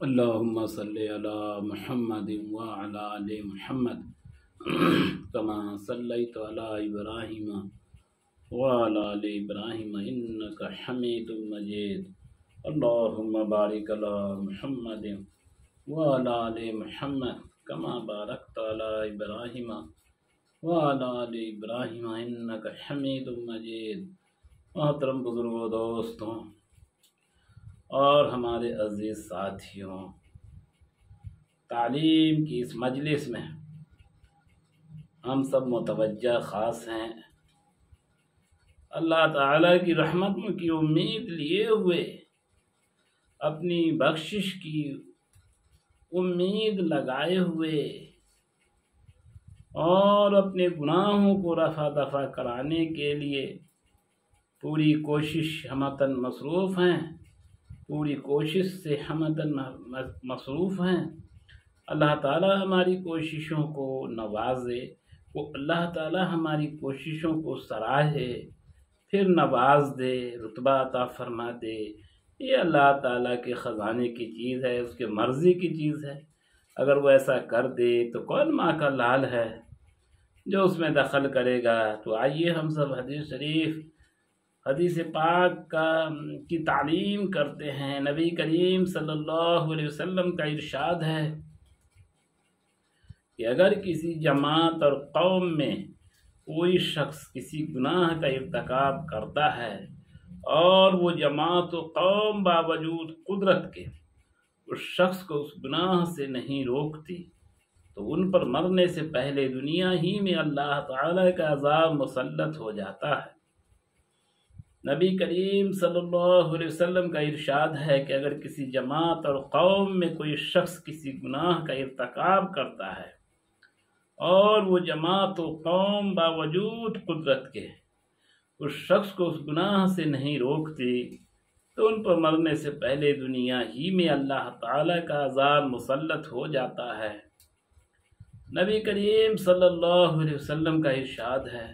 اللهم صل على محمد وعلى آل محمد كما صليت على إبراهيم وعلى آل إبراهيم إنك حميد مجيد اللهم بارك على محمد وعلى آل محمد كما باركت على إبراهيم وعلى آل إبراهيم إنك حميد مجيد۔ محترم بزرگوں، دوستوں اور ہمارے عزیز ساتھیوں، تعلیم کی اس مجلس میں ہم سب متوجہ خاص ہیں۔ اللہ تعالیٰ کی رحمت کی امید لیے ہوئے، اپنی بخشش کی امید لگائے ہوئے اور اپنے گناہوں کو رفع دفع کرانے کے لیے پوری کوشش ہمتاً مصروف ہیں، پوری کوشش سے ہمتاً مصروف ہیں۔ اللہ تعالیٰ ہماری کوششوں کو نوازے، وہ اللہ تعالیٰ ہماری کوششوں کو سراہے، پھر نواز دے، رتبہ عطا فرما دے۔ یہ اللہ تعالیٰ کے خزانے کی چیز ہے، اس کے مرضی کی چیز ہے۔ اگر وہ ایسا کر دے تو کون ماں کا لال ہے جو اس میں دخل کرے گا؟ تو آئیے ہم سب حدیث پاک کی تعلیم کرتے ہیں۔ نبی کریم صلی اللہ علیہ وسلم کا ارشاد ہے کہ اگر کسی جماعت اور قوم میں کوئی شخص کسی گناہ کا ارتکاب کرتا ہے اور وہ جماعت و قوم باوجود قدرت کے اس شخص کو اس گناہ سے نہیں روکتی تو ان پر مرنے سے پہلے دنیا ہی میں اللہ تعالیٰ کا عذاب مسلط ہو جاتا ہے۔ نبی کریم صلی اللہ علیہ وسلم کا ارشاد ہے کہ اگر کسی جماعت اور قوم میں کوئی شخص کسی گناہ کا ارتکاب کرتا ہے اور وہ جماعت و قوم باوجود قدرت کے اس شخص کو اس گناہ سے نہیں روکتی تو ان پر مرنے سے پہلے دنیا ہی میں اللہ تعالیٰ کا عذاب مسلط ہو جاتا ہے۔ نبی کریم صلی اللہ علیہ وسلم کا ارشاد ہے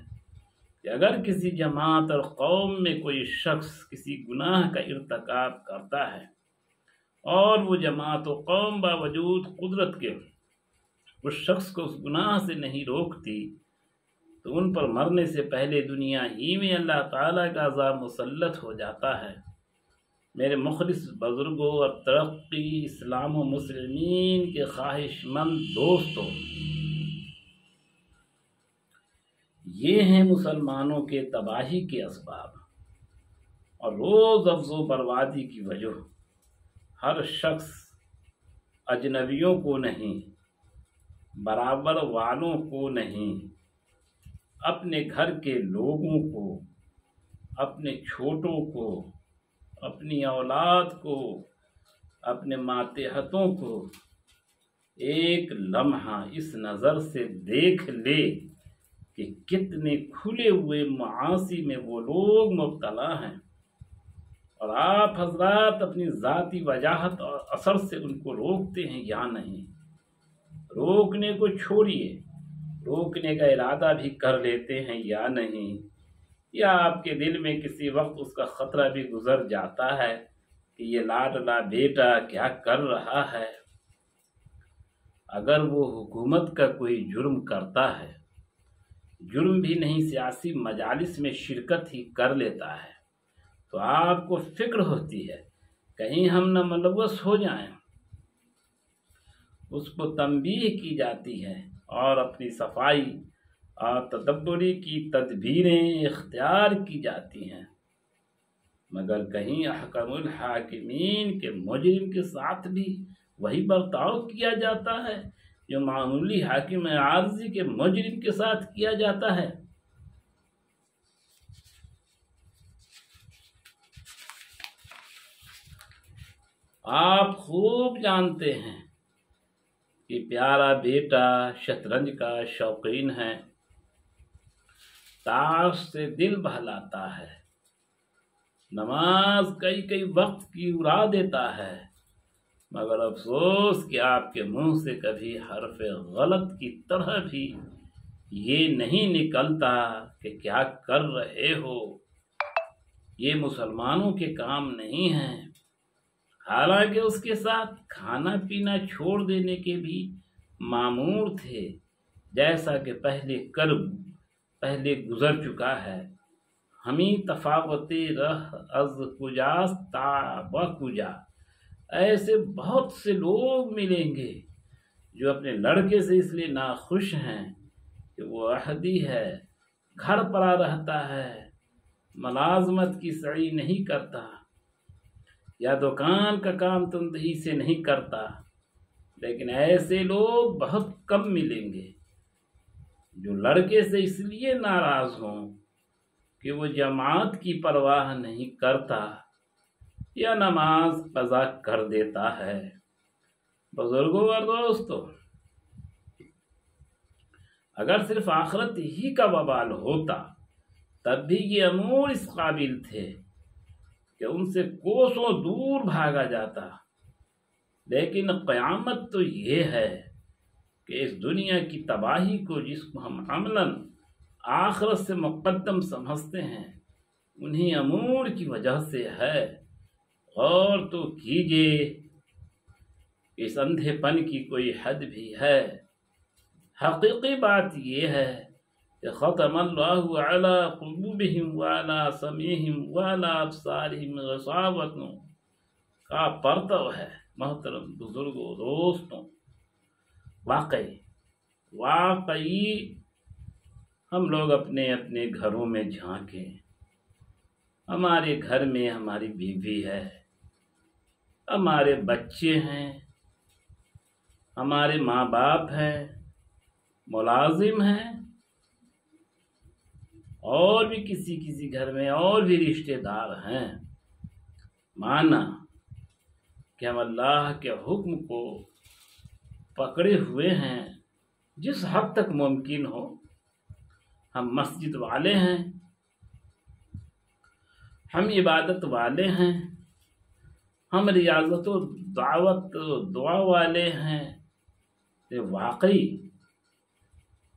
کہ اگر کسی جماعت اور قوم میں کوئی شخص کسی گناہ کا ارتکاب کرتا ہے اور وہ جماعت و قوم باوجود قدرت کے اس شخص کو اس گناہ سے نہیں روکتی تو ان پر مرنے سے پہلے دنیا ہی میں اللہ تعالیٰ کا عذاب مسلط ہو جاتا ہے۔ میرے مخلص بزرگوں اور ترقی اسلام و مسلمین کے خواہش مند دوستوں، یہ ہیں مسلمانوں کے تباہی کے اسباب اور روز افزو بربادی کی وجہ۔ ہر شخص اجنبیوں کو نہیں، برابر والوں کو نہیں، اپنے گھر کے لوگوں کو، اپنے چھوٹوں کو، اپنی اولاد کو، اپنے ماتحتوں کو ایک لمحہ اس نظر سے دیکھ لے کہ کتنے کھلے ہوئے معاصی میں وہ لوگ مبتلا ہیں، اور آپ حضرات اپنی ذاتی وجاہت اور اثر سے ان کو روکتے ہیں یا نہیں۔ روکنے کو چھوڑیے، روکنے کا ارادہ بھی کر لیتے ہیں یا نہیں، یا آپ کے دل میں کسی وقت اس کا خطرہ بھی گزر جاتا ہے کہ یہ لاڈلا بیٹا کیا کر رہا ہے؟ اگر وہ حکومت کا کوئی جرم کرتا ہے، جرم بھی نہیں سیاسی مجالس میں شرکت ہی کر لیتا ہے، تو آپ کو فکر ہوتی ہے کہیں ہم نہ ملوث ہو جائیں۔ اس کو تنبیہ کی جاتی ہے اور اپنی صفائی اور تدبری کی تدبیریں اختیار کی جاتی ہیں، مگر کہیں احکم الحاکمین کے مجرم کے ساتھ بھی وہی برتاؤ کیا جاتا ہے جو معمولی حاکم عارضی کے مجرم کے ساتھ کیا جاتا ہے۔ آپ خوب جانتے ہیں کہ پیارا بیٹا شطرنج کا شوقین ہے، تاش سے دل بہلاتا ہے، نماز کئی وقت کی اڑا دیتا ہے، مگر افسوس کہ آپ کے منہ سے کبھی حرف غلط کی طرح بھی یہ نہیں نکلتا کہ کیا کر رہے ہو۔ یہ مسلمانوں کے کام نہیں ہیں۔ حالانکہ اس کے ساتھ کھانا پینا چھوڑ دینے کے بھی مامور تھے، جیسا کہ پہلے گزر چکا ہے۔ ہمیں تفاوت رہ از کجاست تا و کجا، ایسے بہت سے لوگ ملیں گے جو اپنے لڑکے سے اس لیے ناخوش ہیں کہ وہ احدی ہے، گھر پڑا رہتا ہے، ملازمت کی سعی نہیں کرتا یا دکان کا کام تندہی سے نہیں کرتا۔ لیکن ایسے لوگ بہت کم ملیں گے جو لڑکے سے اس لیے ناراض ہوں کہ وہ جماعت کی پرواہ نہیں کرتا یا نماز قضا کر دیتا ہے۔ بزرگوں اور دوستو، اگر صرف آخرت ہی کا وبال ہوتا تب بھی یہ امور اس قابل تھے کہ ان سے کوسوں دور بھاگا جاتا، لیکن قیامت تو یہ ہے کہ اس دنیا کی تباہی کو جس کو ہم عملاً آخرت سے مقدم سمجھتے ہیں، انہی امور کی وجہ سے ہے۔ غور تو کیجئے، اس اندھے پن کی کوئی حد بھی ہے؟ حقیقی بات یہ ہے کہ ختم اللہ علی قلوبہم وعلی سمعہم وعلی ابصارہم غشاوۃ کا پرتو ہے۔ محترم بزرگوں دوستوں، واقعی ہم لوگ اپنے اپنے گھروں میں جھانکیں۔ ہمارے گھر میں ہماری بیوی ہے، ہمارے بچے ہیں، ہمارے ماں باپ ہیں، ملازم ہیں، اور بھی کسی گھر میں اور بھی رشتہ دار ہیں۔ مانا کہ ہم اللہ کے حکم کو پکڑے ہوئے ہیں جس حد تک ممکن ہو۔ ہم مسجد والے ہیں، ہم عبادت والے ہیں، ہم ریاضت و دعوت دعا والے ہیں، کہ واقعی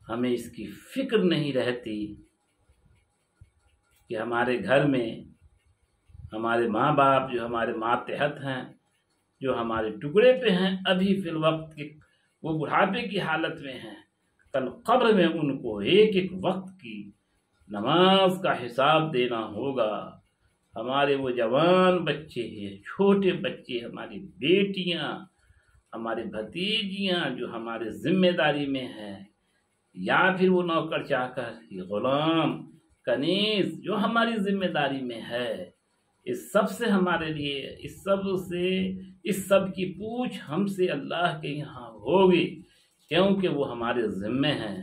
ہمیں اس کی فکر نہیں رہتی کہ ہمارے گھر میں ہمارے ماں باپ جو ہمارے ماتحت ہیں، جو ہمارے ٹکڑے پہ ہیں، ابھی فی الوقت کے وہ بڑھاپے کی حالت میں ہیں، کل قبر میں ان کو ایک ایک وقت کی نماز کا حساب دینا ہوگا۔ ہمارے وہ جوان بچے ہیں، چھوٹے بچے، ہماری بیٹیاں، ہماری بھتیجیاں جو ہمارے ذمہ داری میں ہیں، یا پھر وہ نوکر چاکر، یہ غلام کنیز جو ہماری ذمہ داری میں ہے، اس سب سے ہمارے لیے اس سب کی پوچھ ہم سے اللہ کے یہاں ہوگی، کیونکہ وہ ہمارے ذمے ہیں،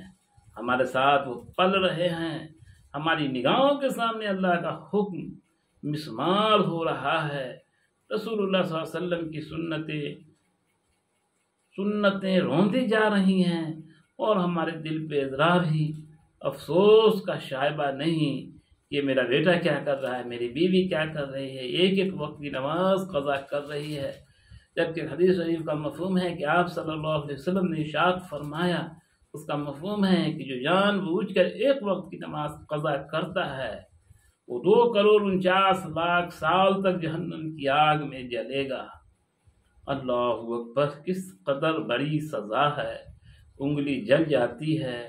ہمارے ساتھ وہ پل رہے ہیں، ہماری نگاہوں کے سامنے اللہ کا حکم مسمار ہو رہا ہے۔ رسول اللہ صلی اللہ علیہ وسلم کی سنتیں روندی جا رہی ہیں، اور ہمارے دل پہ ذرا بھی افسوس کا شائبہ نہیں کہ میرا بیٹا کیا کر رہا ہے، میری بیوی کیا کر رہی ہے، ایک ایک وقت کی نماز قضا کر رہی ہے۔ جبکہ حدیث شریف کا مفہوم ہے کہ آپ صلی اللہ علیہ وسلم نے ارشاد فرمایا، اس کا مفہوم ہے کہ جو جان بوجھ کر ایک وقت کی نماز قضا کرتا ہے وہ 2,49,00,000 سال تک جہنم کی آگ میں جلے گا۔ اللہ اکبر، کس قدر بڑی سزا ہے۔ انگلی جل جاتی ہے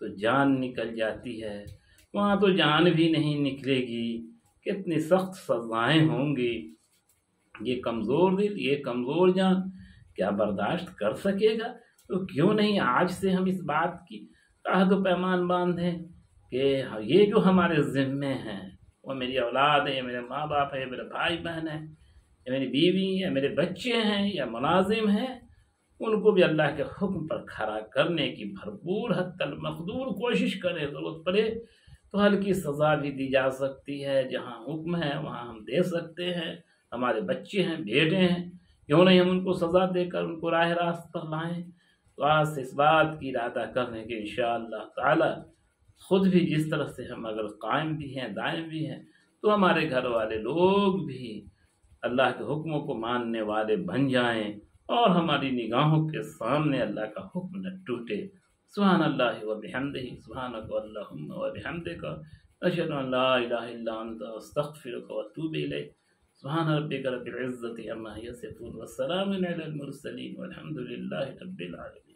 تو جان نکل جاتی ہے، وہاں تو جان بھی نہیں نکلے گی، کتنی سخت سزائیں ہوں گی۔ یہ کمزور دل، یہ کمزور جان کیا برداشت کر سکے گا؟ تو کیوں نہیں آج سے ہم اس بات کی عہد و پیمان باندھیں کہ یہ جو ہمارے ذمے ہیں، وہ میری اولاد ہے، یا میرے ماں باپ ہے، یا میرے بھائی بہن ہے، یا میری بیوی، یا میرے بچے ہیں، یا ملازم ہیں، ان کو بھی اللہ کے حکم پر کھڑا کرنے کی بھرپور حتی المقدور کوشش کریں۔ ضرورت پڑے تو ہلکی سزا بھی دی جا سکتی ہے، جہاں حکم ہے وہاں ہم دے سکتے ہیں۔ ہمارے بچے ہیں، بیٹے ہیں، کیوں نہیں ہم ان کو سزا دے کر ان کو راہ راست پر لائیں؟ تو آج سے اس بات کی ارادہ کرنے کے انشاءاللہ تعالی خود بھی جس طرح سے ہم اگر قائم بھی ہیں، دائم بھی ہیں، تو ہمارے گھر والے لوگ بھی اللہ کے حکموں کو ماننے والے بن جائیں، اور ہماری نگاہوں کے سامنے اللہ کا حکم نہ ٹوٹے۔ سبحان اللہ و بحمدہ، سبحانک اللہم و بحمدک، اشہد ان لا الہ الا انت استغفرک و اتوب الیک۔ سبحان ربک رب العزة عما یصفون والسلام علی المرسلین والحمد للہ رب العالمین.